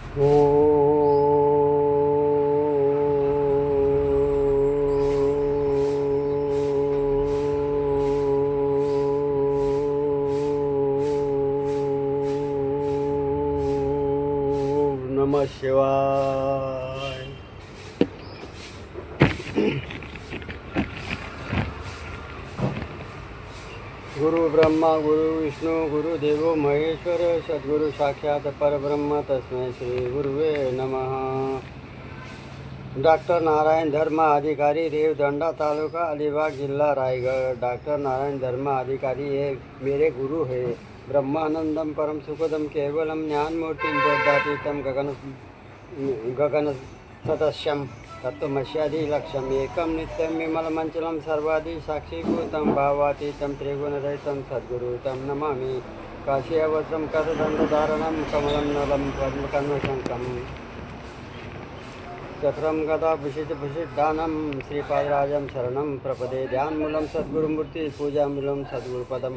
ॐ नमः शिवाय। गुरु ब्रह्मा गुरु विष्णु गुरुदेवो महेश्वर सद्गुरु साक्षात परब्रह्म तस्मै श्री गुरुवे नमः। डॉक्टर नारायण धर्म अधिकारी रेवदंडा तालुका अलीबाग जिला रायगढ़। डॉक्टर नारायण धर्म अधिकारी ये मेरे गुरु है। ब्रह्मानंदम परम सुखदम केवलम ज्ञानमूर्ति बोधातीतम गगन सदस्यम तत्वमस्यादि लक्ष्यम एकम नित्यम विमलमंचलम सर्वादि साक्षीभूतम भावातीतम त्रिगुणरहितम सद्गुरु तम नमामि। काश्यावस्त्रम करदंडधारणम कमलं नलं पद्मकर्णशंकम चक्रम गदा भूषितदानम श्रीपादराजम शरणं प्रपदे। ध्यानमूलं सद्गुरुमूर्ति पूजामूलं सद्गुरुपदम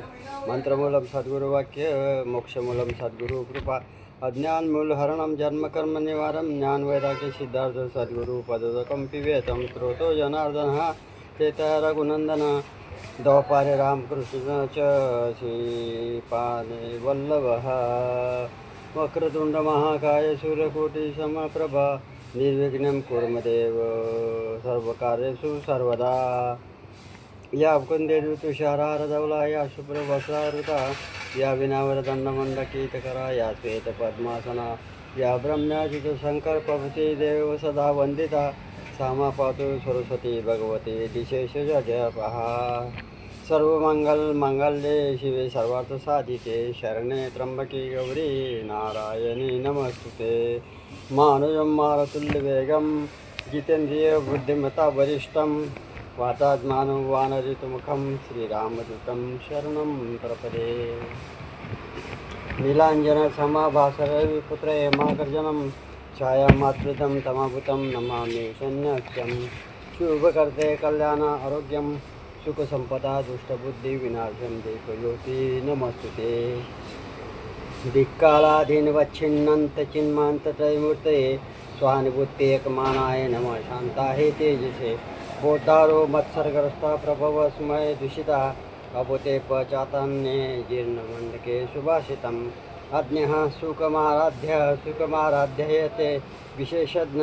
मंत्रमूलं सद्गुरुवाक्य मोक्षमूलं सद्गुरु कृपा अज्ञानमूलहरणं जन्मकर्म निवारं ज्ञान वैराग्य सिद्धार्थ सद्गुरु पदोदकं पिबेतं स्रोतो जनार्दनः चेतः रघुनंदन द्वौपारे रामकृष्ण च श्रीपादे वल्लभः। वक्रतुंड महाकाय सूर्यकोटि समप्रभा निर्विघ्नं कुर्मदेव सर्वकार्येषु सर्वदा। या कुंदे ऋतुषारारधवला या शुभ्रवस्त्रावृता या विनावरदंडमण्डकीतकरा या श्वेतपद्मासना या ब्रह्मण्याजितसङ्कल्पवती देव सदा वन्दिता सा मा पातु सरस्वती भगवती दिशेषजपः। सर्वमङ्गलमाङ्गल्ये शिवे सर्वार्थसाधिके शरणे त्र्यम्बके गौरी नारायणी नमस्तुते। मानुजं मारुतुल्यवेगं जितेन्द्रिय बुद्धिमता वरिष्ठं वातात्मानं वानरितुमुखं श्रीरामदूतं शरणं प्रपदे। नीलाञ्जनसमाभासरविपुत्र हेमाकर्जनं छायामातृतं तमाभूतं नमामि शन्यक्षं। शुभकर्ते कल्याण आरोग्यं सुखसंपदा दुष्टबुद्धिविनाशं देवज्योति नमस्तुते। दिक्कालाधीनवच्छिन्नन्त चिन्मान्तत्रयमूर्तये स्वानुभूत्येकमानाय नमः। शान्ताहे तेजसे बोद्धारो मत्सर्गरस्ता प्रभवस्मय दूषिता अभूते पचातान्ये जीर्णमण्डके सुभाषितम्। अज्ञः सुखमाराध्ययते विशेषज्ञ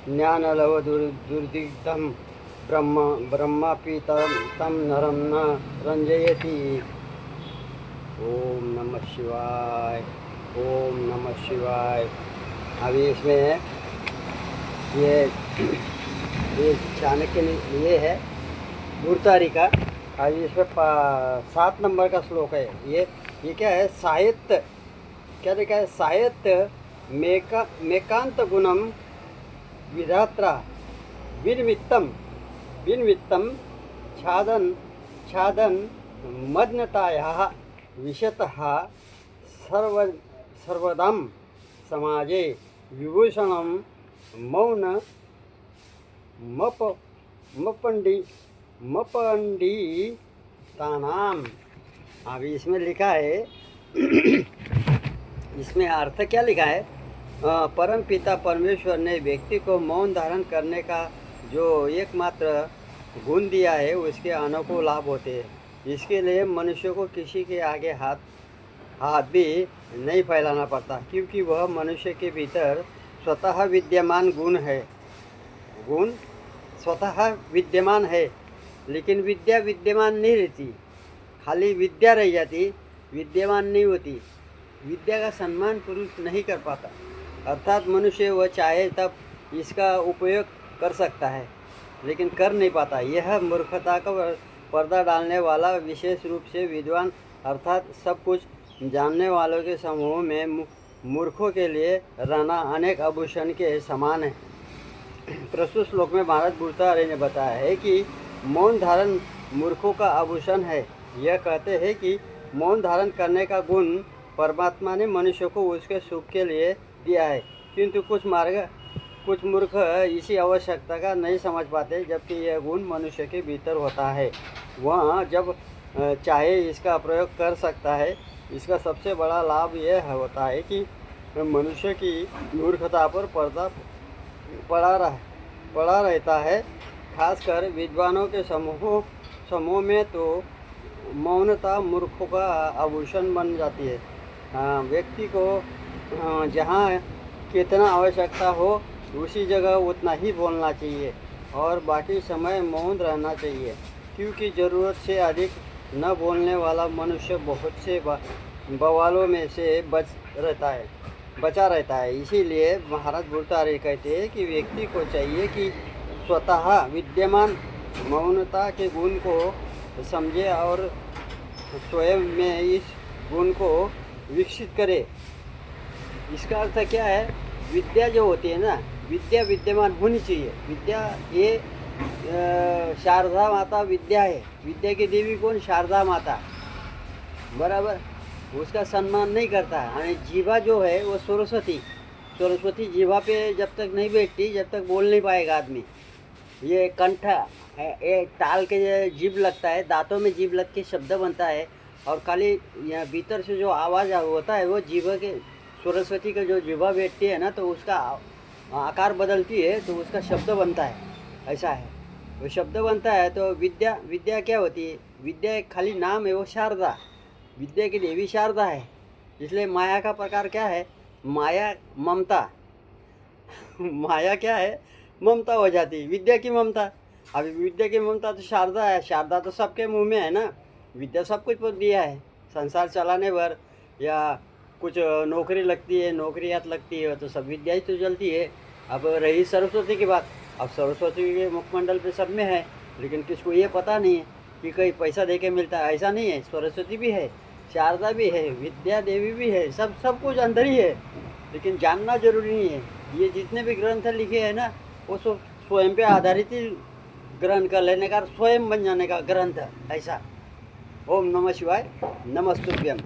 ज्ञानलवदुर्दिग्धं ब्रह्मापि तं नरं न रंजयति। ओम नमः शिवाय ओम नमः शिवाय। अभी इसमें ये चाणक्य ने ये है गुरतारी का। अभी इसमें 7 नंबर का श्लोक है। ये क्या है? साहित्य क्या लिखा है? साहित्य मेकांत गुणम विधात्रा विनिमित्तं छादन मग्नतायाः विशतः सर्वदं समाजे विभूषणं मौन मपंडितानाम। अभी इसमें लिखा है इसमें अर्थ क्या लिखा है? परम पिता परमेश्वर ने व्यक्ति को मौन धारण करने का जो एकमात्र गुण दिया है उसके अनेकों लाभ होते हैं। इसके लिए मनुष्य को किसी के आगे हाथ भी नहीं फैलाना पड़ता, क्योंकि वह मनुष्य के भीतर स्वतः विद्यमान गुण स्वतः विद्यमान है। लेकिन विद्या विद्यमान नहीं रहती, खाली विद्या रह जाती, विद्यमान नहीं होती। विद्या का सम्मान पुरुष नहीं कर पाता, अर्थात मनुष्य वह चाहे तब इसका उपयोग कर सकता है लेकिन कर नहीं पाता। यह मूर्खता का पर्दा डालने वाला, विशेष रूप से विद्वान अर्थात सब कुछ जानने वालों के समूह में मूर्खों के लिए रहना अनेक आभूषण के समान है। प्रस्तुत श्लोक में महाराज गुरतारी ने बताया है कि मौन धारण मूर्खों का आभूषण है। यह कहते हैं कि मौन धारण करने का गुण परमात्मा ने मनुष्य को उसके सुख के लिए दिया है, किंतु कुछ मूर्ख इसी आवश्यकता का नहीं समझ पाते, जबकि यह गुण मनुष्य के भीतर होता है। वह जब चाहे इसका प्रयोग कर सकता है। इसका सबसे बड़ा लाभ यह होता है कि मनुष्य की मूर्खता पर पर्दा पड़ा रह पड़ा रहता है। खासकर विद्वानों के समूह में तो मौनता मूर्खों का आभूषण बन जाती है। व्यक्ति को जहाँ कितना आवश्यकता हो उसी जगह उतना ही बोलना चाहिए और बाकी समय मौन रहना चाहिए, क्योंकि ज़रूरत से अधिक न बोलने वाला मनुष्य बहुत से बवालों में से बचा रहता है। इसीलिए महाराज गुरुतारे कहते हैं कि व्यक्ति को चाहिए कि स्वतः विद्यमान मौनता के गुण को समझे और स्वयं में इस गुण को विकसित करे। इसका अर्थ क्या है? विद्या जो होती है ना, विद्या विद्यमान होनी चाहिए। विद्या ये शारदा माता विद्या है। विद्या की देवी कौन? शारदा माता, बराबर। उसका सम्मान नहीं करता। और जीवा जो है वो सरस्वती जीवा पे जब तक नहीं बैठती जब तक बोल नहीं पाएगा आदमी। ये कंठ ये ताल के जीभ लगता है, दांतों में जीभ लग के शब्द बनता है, और खाली यहाँ भीतर से जो आवाज़ होता है वो जीवा के सरस्वती का जो जीवा बैठती है ना, तो उसका आकार बदलती है तो उसका शब्द बनता है। ऐसा है, वो शब्द बनता है। तो विद्या क्या होती है? विद्या एक खाली नाम है, वो शारदा, विद्या की देवी शारदा है। इसलिए माया का प्रकार क्या है? माया ममता माया क्या है? ममता हो जाती है। विद्या की ममता, अभी विद्या की ममता तो शारदा है। शारदा तो सबके मुंह में है ना। विद्या सब कुछ दिया है संसार चलाने भर, या कुछ नौकरी लगती है, नौकरियात लगती है, तो सब विद्या ही तो चलती है। अब रही सरस्वती की बात, अब सरस्वती के मुखमंडल पे सब में है, लेकिन किसको ये पता नहीं है कि कहीं पैसा दे के मिलता है, ऐसा नहीं है। सरस्वती भी है, शारदा भी है, विद्या देवी भी है, सब कुछ अंदर ही है, लेकिन जानना जरूरी नहीं है। ये जितने भी ग्रंथ लिखे हैं ना, वो सब स्वयं पे आधारित ही ग्रहण कर लेने का, स्वयं बन जाने का ग्रंथ, ऐसा। ओम नमः शिवाय, नमस्तुभ्यम।